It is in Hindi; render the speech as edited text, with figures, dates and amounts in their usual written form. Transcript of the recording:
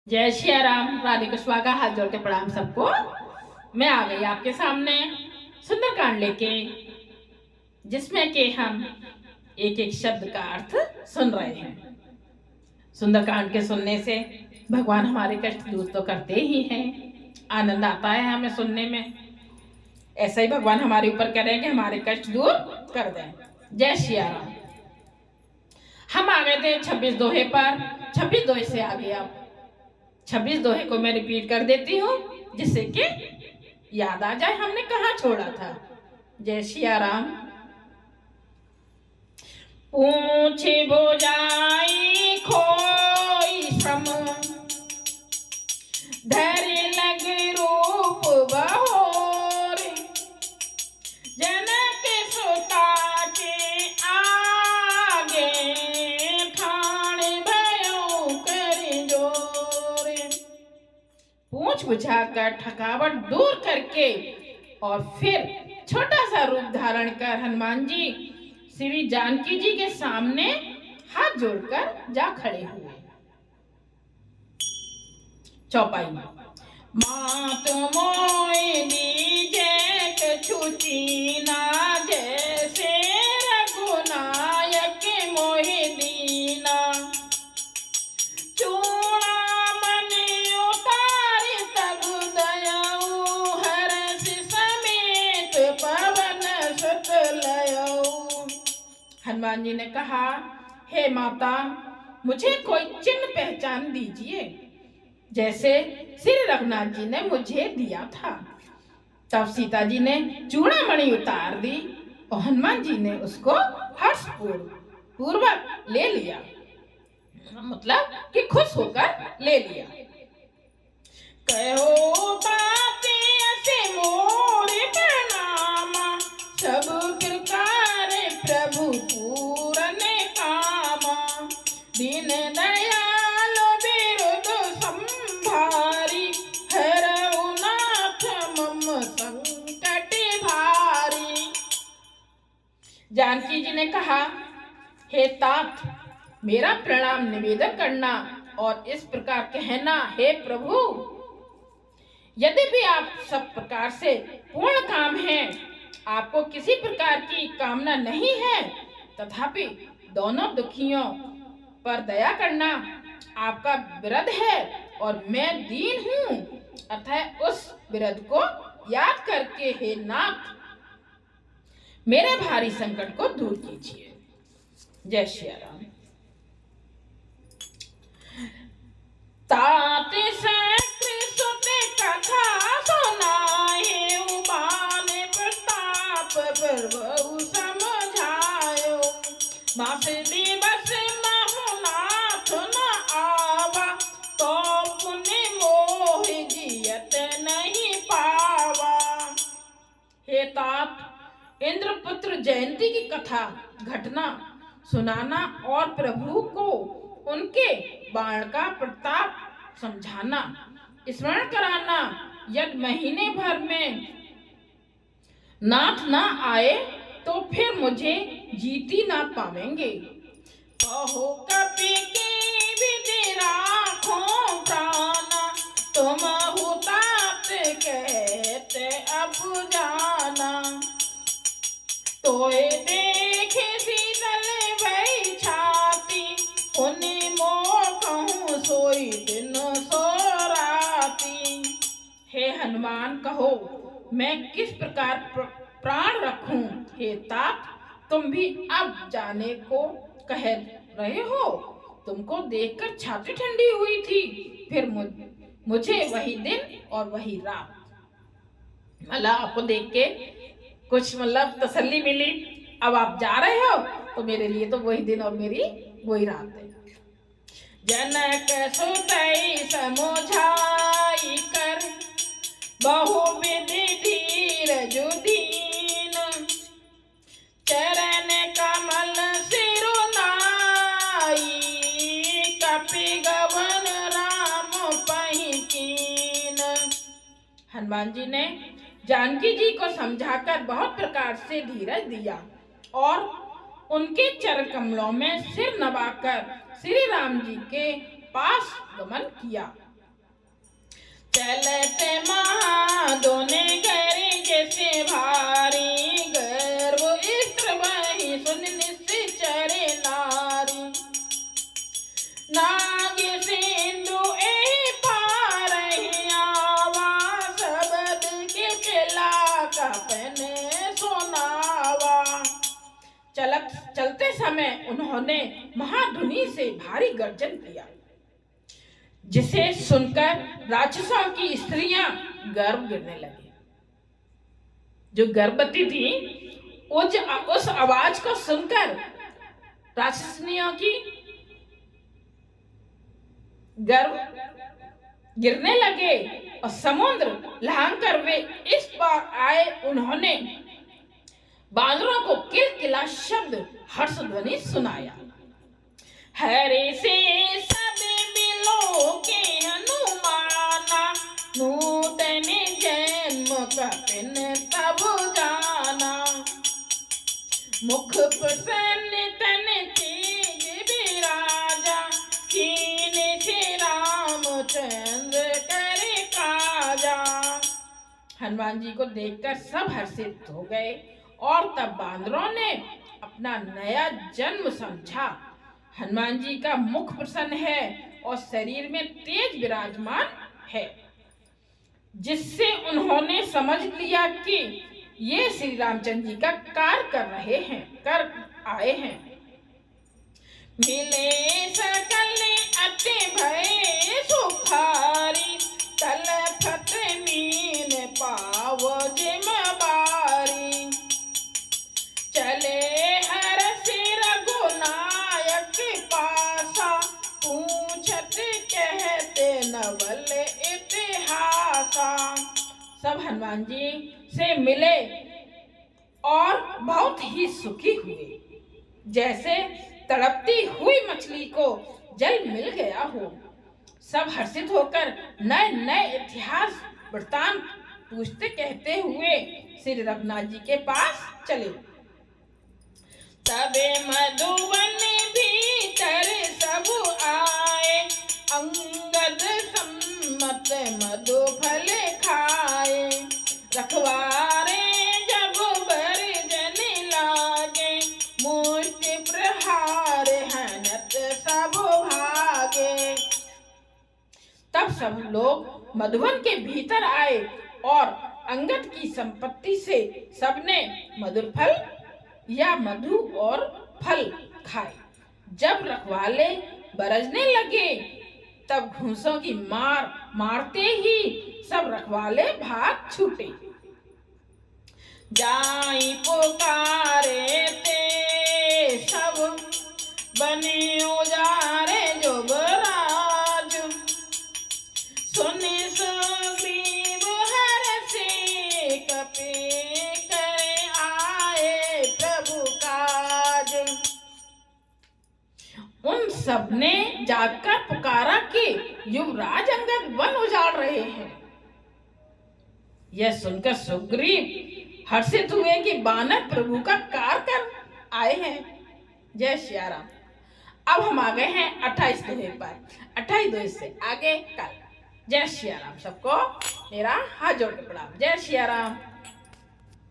जय श्री राम। राधे कृष्णा का हाथ जोड़ के प्रणाम सबको। मैं आ गई आपके सामने सुंदरकांड लेके, जिसमें के हम एक एक शब्द का अर्थ सुन रहे हैं। सुंदरकांड के सुनने से भगवान हमारे कष्ट दूर तो करते ही हैं, आनंद आता है हमें सुनने में। ऐसा ही भगवान हमारे ऊपर करें कि हमारे कष्ट दूर कर दें। जय श्री राम। हम आ गए थे 26 दोहे पर। 26 दोहे से आगे आप 26 दोहे को मैं रिपीट कर देती हूँ, जिससे कि याद आ जाए हमने कहाँ छोड़ा था। जय सिया राम। पूछ बुझाई खोई श्रम, धरि लग रूप बहोर, जनक सुता के आगे ठाण भयो कर जोर। पूछ बुझाकर थकावट दूर करके और फिर छोटा सा रूप धारण कर हनुमान जी श्री जानकी जी के सामने हाथ जोड़कर जा खड़े हुए। चौपाई। मात मोहिनी जैत छुचीना, जैसे रघुनायक मोहि दीना, चूड़ामण उतार तब दयाऊ, हर्ष समेत पवन सुत लयऊ। हनुमान जी ने कहा, हे माता, मुझे कोई चिन्ह पहचान दीजिए, जैसे श्री रघुनाथ जी ने मुझे दिया था। तब सीता जी ने चूड़ामणि उतार दी और हनुमान जी ने उसको हर्षपूर्वक ले लिया, मतलब कि खुश होकर ले लिया। कहो बाते ऐसे मोर प्रणामा, सब प्रकार प्रभु पूरन कामा, दीन दयाल बिरुद संभारी, हरऊ नाथ मम संकट भारी। जानकी जी ने कहा, हे तात, मेरा प्रणाम निवेदन करना और इस प्रकार कहना, हे प्रभु, यदि भी आप सब प्रकार से पूर्ण काम हैं, आपको किसी प्रकार की कामना नहीं है, तथापि दोनों दुखियों पर दया करना आपका विरध है और मैं दीन हूँ, अतः उस विरध को याद करके हे नाथ मेरे भारी संकट को दूर कीजिए। जय श्री राम। तात शक्र सुत कथा सुनाए, उबान प्रताप प्रभु समझायो, मास दिवस महुनाथ न आवा, तो पुण्य मोह जियत नहीं पावा। हे तात, इंद्रपुत्र जयंती की कथा घटना सुनाना और प्रभु को उनके बाण का प्रताप समझाना, स्मरण कराना, यदि महीने भर में नाथ ना आए तो फिर मुझे जीती ना पावेंगे। कहो कपि की विधि राखो प्राणा, तुम हुतात कहते अब जाना, तोय देखे शीतल भई छाती, उन्हीं मोह कहूँ सोई दिन सो राती। हे हनुमान, कहो मैं किस प्रकार प्राण रखूं। हे तात, तुम भी अब जाने को कह रहे हो, तुमको देखकर छाती ठंडी हुई थी, फिर मुझे वही दिन और वही रात, मतलब आपको देख के कुछ मतलब तसल्ली मिली। अब आप जा रहे हो तो मेरे लिए तो वही दिन और मेरी वही रात है। जनक सुतई समझाई कर, बहुविधि धीरज दीन, चरण कमल सिरुनाई, कपि गवन राम पहि कीन। हनुमान जी ने जानकी जी को समझाकर बहुत प्रकार से धीरज दिया और उनके चरण कमलों में सिर नवाकर श्री राम जी के पास गमन किया। चलते महादोने करे जैसे भारी, गर्भ स्त्र वही सुन निश्चरे नारी। नाग सिंधु ए पार आवा, शब्द के पिला कपने सुनावा। चलते समय उन्होंने महाधुनी से भारी गर्जन किया, जिसे सुनकर राक्षसों की स्त्रियां गर्भ गिरने लगी। जो गर्भवती थी उस आवाज को सुनकर राक्षसनियों की गर्भ गिरने लगे और समुद्र लहंकर वे इस बार आए। उन्होंने बांदरों को किलकिला शब्द हर्षध्वनि सुनाया। हरे से सब बिलो के हनुमाना, नूतन जन्म कपिन तब जाना। मुख प्रसन्न तन तेज विराजा, कीन से रामचंद्र करे काजा। हनुमान जी को देखकर सब हर्षित हो गए और तब बांदरों ने अपना नया जन्म समझा। हनुमान जी का मुख प्रसन्न है और शरीर में तेज विराजमान है, जिससे उन्होंने समझ लिया कि ये श्री रामचंद्र जी का कार्य कर आए हैं। मिले सकल अति भय सुखारी, तलफत मीन पाव जिम्मेवारी। चले हरष रघुनायक पासा, पूछत कहते नवल इतिहासा। सब हनुमान जी से मिले और बहुत ही सुखी हुए, जैसे तड़पती हुई मछली को जल मिल गया हो। सब हर्षित होकर नए नए इतिहास वृत्तांत पूछते कहते हुए श्री रघुनाथ जी के पास चले। तबे मधुवन भीतर सब आए, अंगद सम्मत मधु फल खाए। रखवारे जब बरजन लागे, मुष्टि प्रहार हनत सब भागे। तब सब लोग मधुवन के भीतर आए और अंगद की संपत्ति से सबने मधुर फल या मधु और फल खाए। जब रखवाले बरसने लगे तब घूंसों की मार मारते ही सब रखवाले भाग छूटे। जाई पुकारे ते सब बने उजारे जुबराज, सुने सुग्रीव हरषि कपि करे आए प्रभु काज। उन सब ने जाकर पुकारा कि युवराज अंगद वन उजाड़ रहे हैं। यह सुनकर सुग्रीव हर्षित हुए कि बानर प्रभु का कार्य कर आए हैं। जय सिया राम। अब हम आ गए हैं 28 दोहे पर। 28 दोहे से आगे कल। जय सिया राम। सबको मेरा हाथ जोड़ के प्रणाम। जय सिया राम।